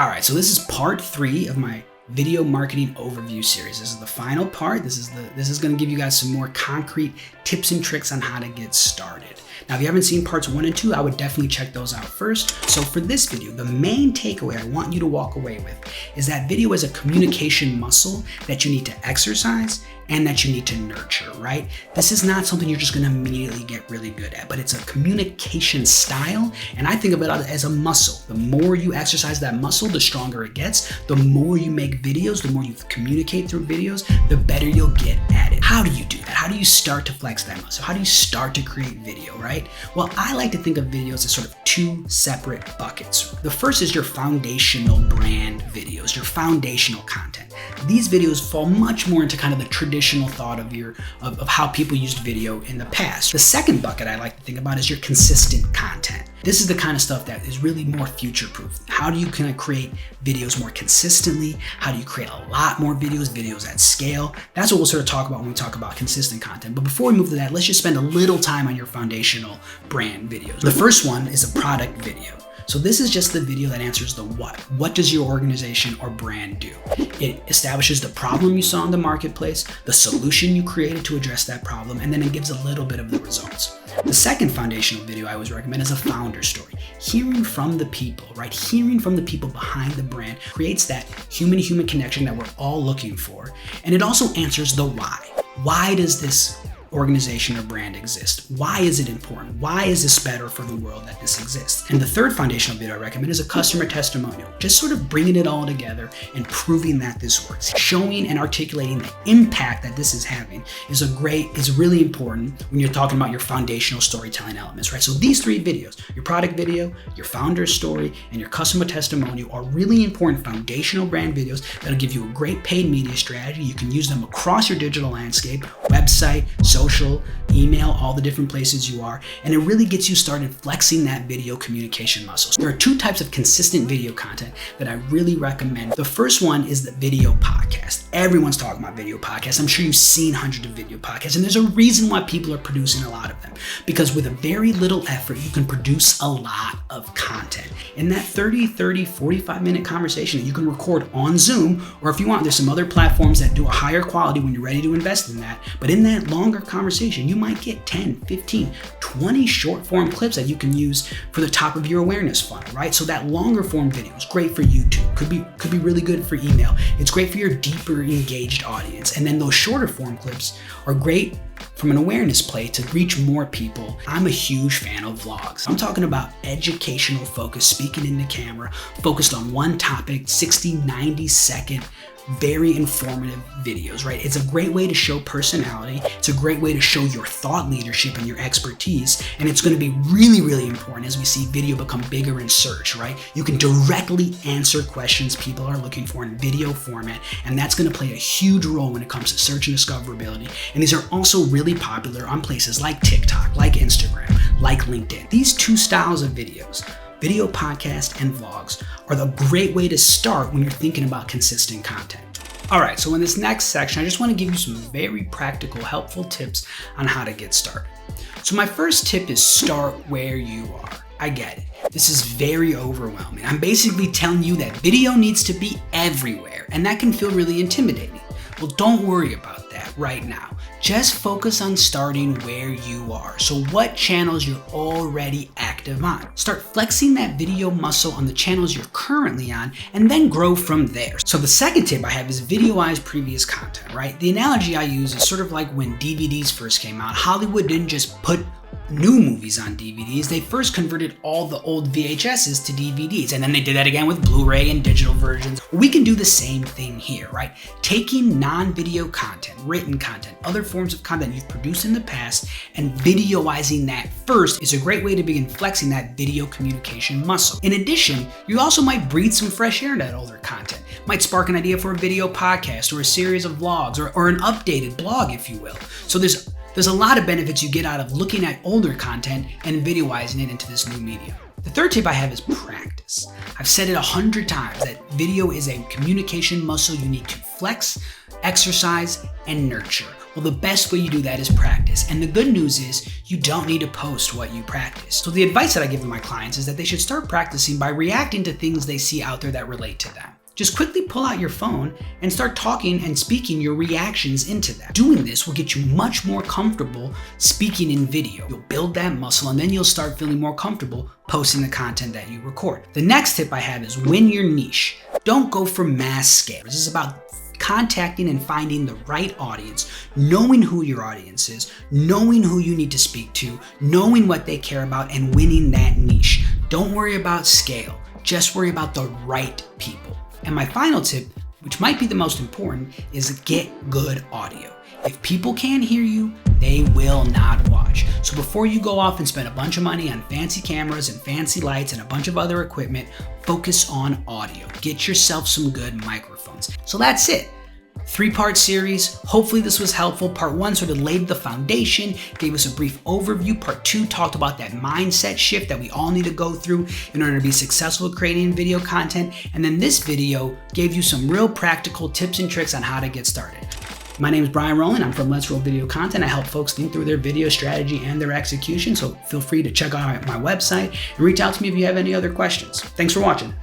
All right, so this is part 3 of my video marketing overview series. This is the final part. This is going to give you guys some more concrete tips and tricks on how to get started. Now, if you haven't seen parts 1 and 2, I would definitely check those out first. So for this video, the main takeaway I want you to walk away with is that video is a communication muscle that you need to exercise and that you need to nurture, right? This is not something you're just gonna immediately get really good at, but it's a communication style, and I think of it as a muscle. The more you exercise that muscle, the stronger it gets. The more you make videos, the more you communicate through videos, the better you'll get at it. How do you do that? How do you start to flex that muscle? How do you start to create video, right? Well, I like to think of videos as sort of 2 separate buckets. The first is your foundational brand videos, your foundational content. These videos fall much more into kind of the traditional thought of how people used video in the past. The second bucket I like to think about is your consistent content. This is the kind of stuff that is really more future-proof. How do you kind of create videos more consistently? How do you create a lot more videos at scale? That's what we'll sort of talk about when we talk about consistent content. But before we move to that, let's just spend a little time on your foundational brand videos. The first one is a product video. So this is just the video that answers the what. What does your organization or brand do? It establishes the problem you saw in the marketplace, the solution you created to address that problem, and then it gives a little bit of the results. The second foundational video I always recommend is a founder story. Hearing from the people, right? Hearing from the people behind the brand creates that human-to-human connection that we're all looking for. And it also answers the why. Why does this organization or brand exist? Why is it important? Why is this better for the world that this exists? And the third foundational video I recommend is a customer testimonial. Just sort of bringing it all together and proving that this works. Showing and articulating the impact that this is having is really important when you're talking about your foundational storytelling elements, right? So these 3 videos, your product video, your founder story, and your customer testimonial are really important foundational brand videos that'll give you a great paid media strategy. You can use them across your digital landscape, website, social, email, all the different places you are, and it really gets you started flexing that video communication muscle. So there are 2 types of consistent video content that I really recommend. The first one is the video podcast. Everyone's talking about video podcasts. I'm sure you've seen hundreds of video podcasts, and there's a reason why people are producing a lot of them. Because with a very little effort, you can produce a lot of content. In that 45-minute conversation that you can record on Zoom, or if you want, there's some other platforms that do a higher quality when you're ready to invest in that. But in that longer conversation, you might get 10, 15, 20 short form clips that you can use for the top of your awareness funnel, right? So that longer form video is great for YouTube, could be really good for email. It's great for your deeper engaged audience. And then those shorter form clips are great from an awareness play to reach more people. I'm a huge fan of vlogs. I'm talking about educational focus, speaking in the camera, focused on one topic, 60, 90 second, very informative videos, right? It's a great way to show personality. It's a great way to show your thought leadership and your expertise. And it's going to be really, really important as we see video become bigger in search, right? You can directly answer questions people are looking for in video format. And that's going to play a huge role when it comes to search and discoverability. And these are also really popular on places like TikTok, like Instagram, like LinkedIn. These 2 styles of videos, video podcast and vlogs, are the great way to start when you're thinking about consistent content. All right, so in this next section, I just want to give you some very practical, helpful tips on how to get started. So my first tip is start where you are. I get it. This is very overwhelming. I'm basically telling you that video needs to be everywhere, and that can feel really intimidating. Well, don't worry about that right now. Just focus on starting where you are. So what channels you're already active on. Start flexing that video muscle on the channels you're currently on, and then grow from there. So the second tip I have is videoize previous content, right? The analogy I use is sort of like when DVDs first came out. Hollywood didn't just put new movies on DVDs. They first converted all the old VHSs to DVDs, and then they did that again with Blu-ray and digital versions. We can do the same thing here, right? Taking non-video content, written content, other forms of content you've produced in the past, and videoizing that first is a great way to begin flexing that video communication muscle. In addition, you also might breathe some fresh air into that older content. Might spark an idea for a video podcast or a series of vlogs or an updated blog, if you will. So there's a lot of benefits you get out of looking at older content and videoizing it into this new medium. The third tip I have is practice. I've said it 100 times that video is a communication muscle you need to flex, exercise, and nurture. Well, the best way you do that is practice. And the good news is you don't need to post what you practice. So the advice that I give to my clients is that they should start practicing by reacting to things they see out there that relate to them. Just quickly pull out your phone and start talking and speaking your reactions into that. Doing this will get you much more comfortable speaking in video. You'll build that muscle and then you'll start feeling more comfortable posting the content that you record. The next tip I have is win your niche. Don't go for mass scale. This is about contacting and finding the right audience, knowing who your audience is, knowing who you need to speak to, knowing what they care about, and winning that niche. Don't worry about scale. Just worry about the right people. And my final tip, which might be the most important, is get good audio. If people can't hear you, they will not watch. So before you go off and spend a bunch of money on fancy cameras and fancy lights and a bunch of other equipment, focus on audio. Get yourself some good microphones. So that's it. 3-part series. Hopefully this was helpful. Part 1 sort of laid the foundation, gave us a brief overview. Part 2 talked about that mindset shift that we all need to go through in order to be successful creating video content. And then this video gave you some real practical tips and tricks on how to get started. My name is Brian Rowland. I'm from Let's Roll Video Content. I help folks think through their video strategy and their execution. So feel free to check out my website and reach out to me if you have any other questions. Thanks for watching.